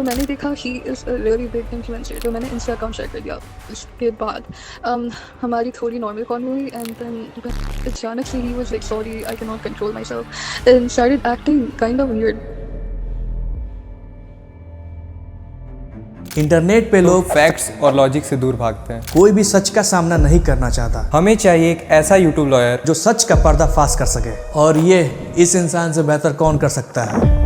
मैंने देखा he is a really big influencer, तो मैंने इंस्टा अकाउंट शेयर कर दिया। उसके बाद हमारी थोड़ी नॉर्मल कॉल हुई एंड देन अचानक से ही was like sorry I can not control myself and started acting kind of weird. Internet पे लोग फैक्ट्स और लॉजिक से दूर भागते हैं। कोई भी सच का सामना नहीं करना चाहता। हमें चाहिए एक ऐसा यूट्यूब लॉयर जो सच का पर्दाफाश कर सके, और ये इस इंसान से बेहतर कौन कर सकता है।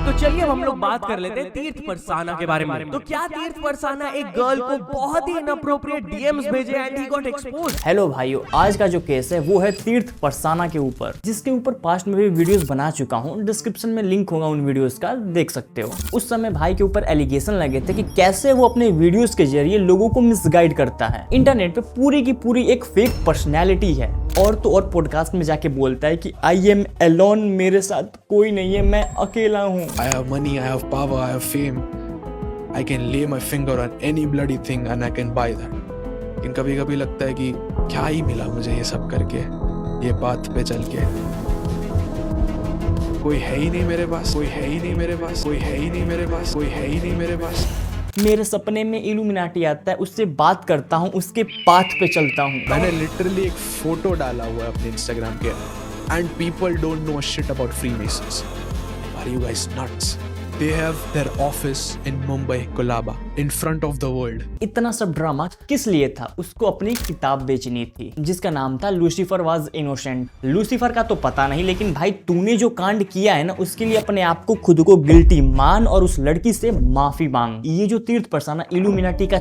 तो चलिए अब हम लोग बात कर लेते हैं तीर्थ परसाना के बारे में। तो क्या तीर्थ परसाना एक गर्ल को बहुत ही इनअप्रोप्रिएट डीएम्स भेजे and he got exposed? Hello भाइयों, आज का जो केस है वो है तीर्थ परसाना के ऊपर, जिसके ऊपर पास्ट में भी वीडियोस बना चुका हूँ। डिस्क्रिप्शन में लिंक होगा उन वीडियोस का, देख सकते हो। उस समय भाई के ऊपर एलिगेशन लगे थे कि कैसे वो अपने वीडियोस के जरिए लोगों को मिसगाइड करता है। इंटरनेट पे पूरी की पूरी एक फेक पर्सनैलिटी है, और तो और पॉडकास्ट में जाके बोलता है कि आई एम एलोन, मेरे साथ कोई नहीं है, मैं अकेला हूँ। I have money, I have power, I have fame. I can lay my finger on any bloody thing and I can buy that. लेकिन कभी कभी लगता है कि क्या ही मिला मुझे ये सब करके, ये बात पे चल के। कोई है ही नहीं मेरे पास, कोई है ही नहीं मेरे पास, कोई है ही नहीं मेरे पास, कोई है ही नहीं मेरे पास। मेरे सपने में इल्यूमिनाटी आता है, उससे बात करता हूँ, उसके पाथ पे चलता हूँ। मैंने लिटरली एक फोटो डाला हुआ है अपने इंस्टाग्राम के, and people don't know shit about Freemasons. Are you guys nuts? They have their office in Mumbai, Colaba, in front of the world. इतना सब ड्रामा किस लिए था? उसको अपनी किताब बेचनी थी जिसका नाम था लूसीफर वाज इनोसेंट। लूसीफर का तो पता नहीं, लेकिन भाई तूने जो कांड किया है ना, उसके लिए अपने आप को खुद को गिल्टी मान और उस लड़की से माफी मांग। ये जो तीर्थ परसाना इल्यूमिनाटी का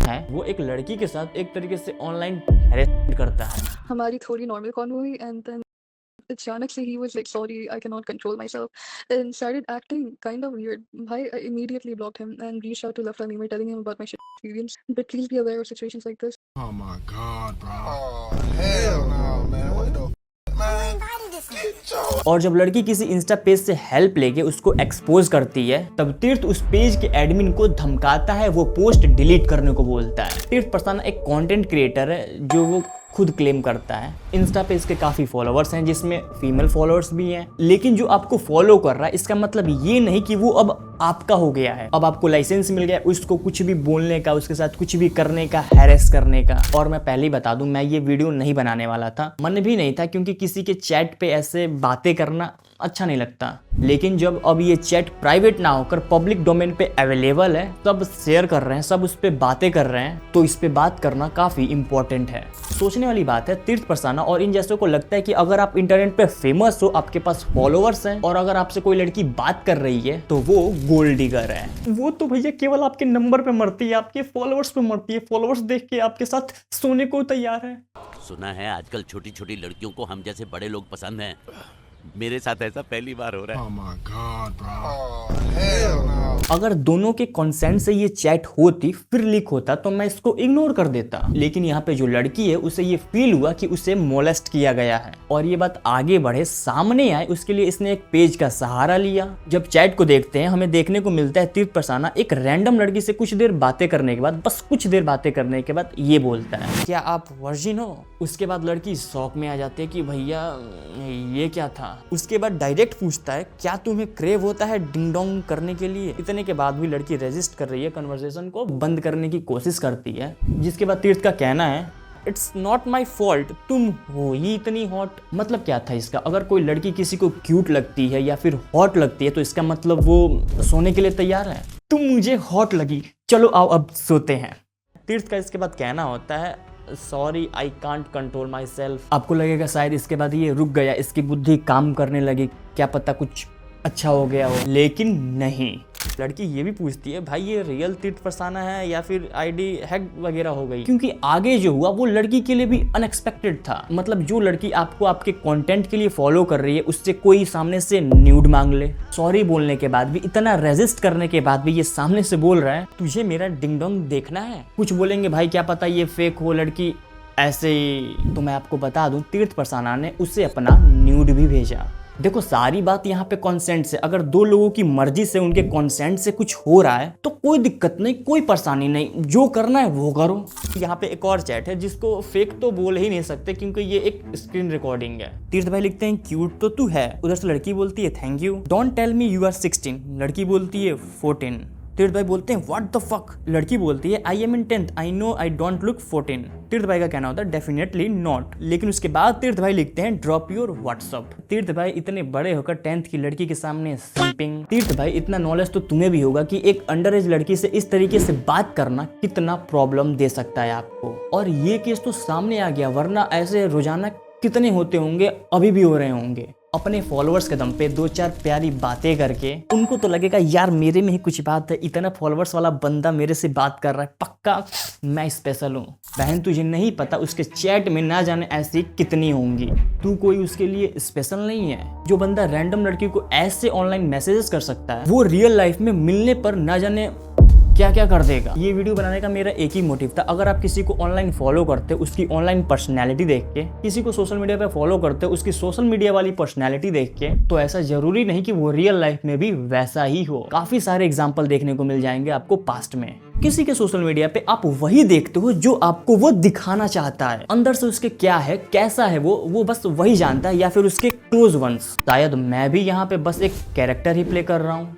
है, वो एक लड़की के साथ एक तरीके से ऑनलाइन हैरेसमेंट करता है। हमारी थोड़ी नॉर्मल कॉल हुई एंड देन अचानक से ही was like sorry I can not control myself and started acting kind of weird. भाई I immediately blocked him and reached out to love Mimi telling him about my shit experience, but please be aware of situations like this. Oh my God, bro. Oh, hell no, man. What the man? और जब लड़की किसी Insta page से help लेके उसको expose करती है, तब तीर्थ उस पेज के एडमिन को धमकाता है, वो पोस्ट डिलीट करने को बोलता है। तीर्थ परसाना एक कंटेंट क्रिएटर है जो वो खुद क्लेम करता है। इंस्टा पे इसके काफी फॉलोअर्स हैं, जिसमें फीमेल फॉलोअर्स भी हैं। लेकिन जो आपको फॉलो कर रहा है, इसका मतलब ये नहीं कि वो अब आपका हो गया है, अब आपको लाइसेंस मिल गया उसको कुछ भी बोलने का, उसके साथ कुछ भी करने का, हैरेस करने का। और मैं पहले ही बता दूं, मैं ये वीडियो नहीं बनाने वाला था, मन भी नहीं था, क्योंकि किसी के चैट पे ऐसे बातें करना अच्छा नहीं लगता। लेकिन जब अब ये चैट प्राइवेट ना होकर पब्लिक डोमेन पे अवेलेबल है, सब शेयर कर रहे हैं, सब उस पे बातें कर रहे हैं, तो इस पे बात करना काफी इंपॉर्टेंट है। सोचने वाली बात है, तीर्थ परसाना और इन जैसों को लगता है कि अगर आप इंटरनेट पे फेमस हो, आपके पास फॉलोअर्स हैं, और अगर आपसे कोई लड़की बात कर रही है, तो वो गोल्ड डिगर है। वो तो भैया केवल आपके नंबर पे मरती है, आपके फॉलोअर्स पे मरती है। फॉलोअर्स देख के आपके साथ सोने को तैयार है। सुना है आजकल छोटी छोटी लड़कियों को हम जैसे बड़े लोग पसंद हैं। मेरे साथ ऐसा पहली बार हो रहा है। Oh my God, bro. Oh hell no. अगर दोनों के कंसेंट से ये चैट होती फिर लीक होता, तो मैं इसको इग्नोर कर देता। लेकिन यहाँ पे जो लड़की है, उसे ये फील हुआ कि उसे मोलेस्ट किया गया है, और ये बात आगे बढ़े, सामने आए, उसके लिए इसने एक पेज का सहारा लिया। जब चैट को देखते हैं, हमें देखने को मिलता है तीर्थ परसाना एक रैंडम लड़की से कुछ देर बातें करने के बाद, बस कुछ देर बातें करने के बाद ये बोलता है, क्या आप वर्जिन हो? उसके बाद लड़की शॉक में आ जाती है कि भैया ये क्या था। उसके बाद डायरेक्ट पूछता है, क्या तुम्हें क्रेव होता है डिंग डोंग करने के लिए? इतने के बाद भी लड़की रेजिस्ट कर रही है, कन्वर्सेशन को बंद करने की कोशिश करती है। जिसके बाद तीर्थ का कहना है, इट्स नॉट माई फॉल्ट, तुम हो ही इतनी हॉट। मतलब क्या था इसका? अगर कोई लड़की किसी को क्यूट लगती है या फिर हॉट लगती है, तो इसका मतलब वो सोने के लिए तैयार है। तुम मुझे हॉट लगी, चलो आओ अब सोते हैं। तीर्थ का इसके बाद कहना होता है, sorry I can't control my self. आपको लगेगा शायद इसके बाद ये रुक गया, इसकी बुद्धि काम करने लगी, क्या पता कुछ अच्छा हो गया हो, लेकिन नहीं। लड़की ये भी पूछती है, भाई ये रियल तीर्थ परसाना है या फिर आईडी हैक वगैरह हो गई? क्योंकि आगे जो हुआ वो लड़की के लिए भी अनएक्सपेक्टेड था। मतलब जो लड़की आपको आपके कंटेंट के लिए फॉलो कर रही है, उससे कोई सामने से न्यूड मांग ले, सॉरी बोलने के बाद भी, इतना रेजिस्ट करने के बाद भी ये सामने से बोल रहा है, तुझे मेरा डिंग डोंग देखना है? कुछ बोलेंगे भाई क्या पता ये फेक हो लड़की, ऐसे ही। तो मैं आपको बता दूं, तीर्थ परसाना ने उसे अपना न्यूड भी भेजा। देखो सारी बात यहाँ पे कंसेंट से, अगर दो लोगों की मर्जी से उनके कंसेंट से कुछ हो रहा है तो कोई दिक्कत नहीं, कोई परेशानी नहीं, जो करना है वो करो। यहाँ पे एक और चैट है जिसको फेक तो बोल ही नहीं सकते क्योंकि ये एक स्क्रीन रिकॉर्डिंग है। तीर्थ भाई लिखते हैं क्यूट तो तू है, उधर से लड़की बोलती है thank you. Don't tell me you are 16, लड़की बोलती है 14। तीर्थ भाई बोलते हैं व्हाट द फक, लड़की बोलती है I am in 10th, I know I don't look 14। तीर्थ भाई का कहना होता है डेफिनेटली नॉट, लेकिन उसके बाद तीर्थ भाई लिखते हैं ड्रॉप योर व्हाट्सअप। तीर्थ भाई इतने बड़े होकर 10th की लड़की के सामने सिंपिंग। तीर्थ भाई इतना नॉलेज तो तुम्हें भी होगा कि एक अंडर एज लड़की से इस तरीके से बात करना कितना प्रॉब्लम दे सकता है आपको, और ये केस तो सामने आ गया, वरना ऐसे रोजाना कितने होते होंगे, अभी भी हो रहे होंगे। अपने फॉलोअर्स के दम पे दो चार प्यारी बातें करके उनको तो लगेगा यार मेरे में ही कुछ बात है, इतना फॉलोअर्स वाला बंदा मेरे से बात कर रहा है, पक्का मैं स्पेशल हूँ। बहन तुझे नहीं पता उसके चैट में ना जाने ऐसी कितनी होंगी, तू कोई उसके लिए स्पेशल नहीं है। जो बंदा रैंडम लड़की को ऐसे ऑनलाइन मैसेजेस कर सकता है वो रियल लाइफ में मिलने पर ना जाने क्या क्या कर देगा। ये वीडियो बनाने का मेरा एक ही मोटिव था, अगर आप किसी को ऑनलाइन फॉलो करते उसकी ऑनलाइन पर्सनैलिटी देख के, किसी को सोशल मीडिया पे फॉलो करते उसकी सोशल मीडिया वाली पर्सनैलिटी देख के, तो ऐसा जरूरी नहीं कि वो रियल लाइफ में भी वैसा ही हो। काफी सारे एग्जाम्पल देखने को मिल जाएंगे आपको पास्ट में। किसी के सोशल मीडिया पे आप वही देखते हो जो आपको वो दिखाना चाहता है, अंदर से उसके क्या है कैसा है वो बस वही जानता है, या फिर उसके क्लोज वंस। शायद मैं भी यहाँ पे बस एक कैरेक्टर ही प्ले कर रहा हूँ।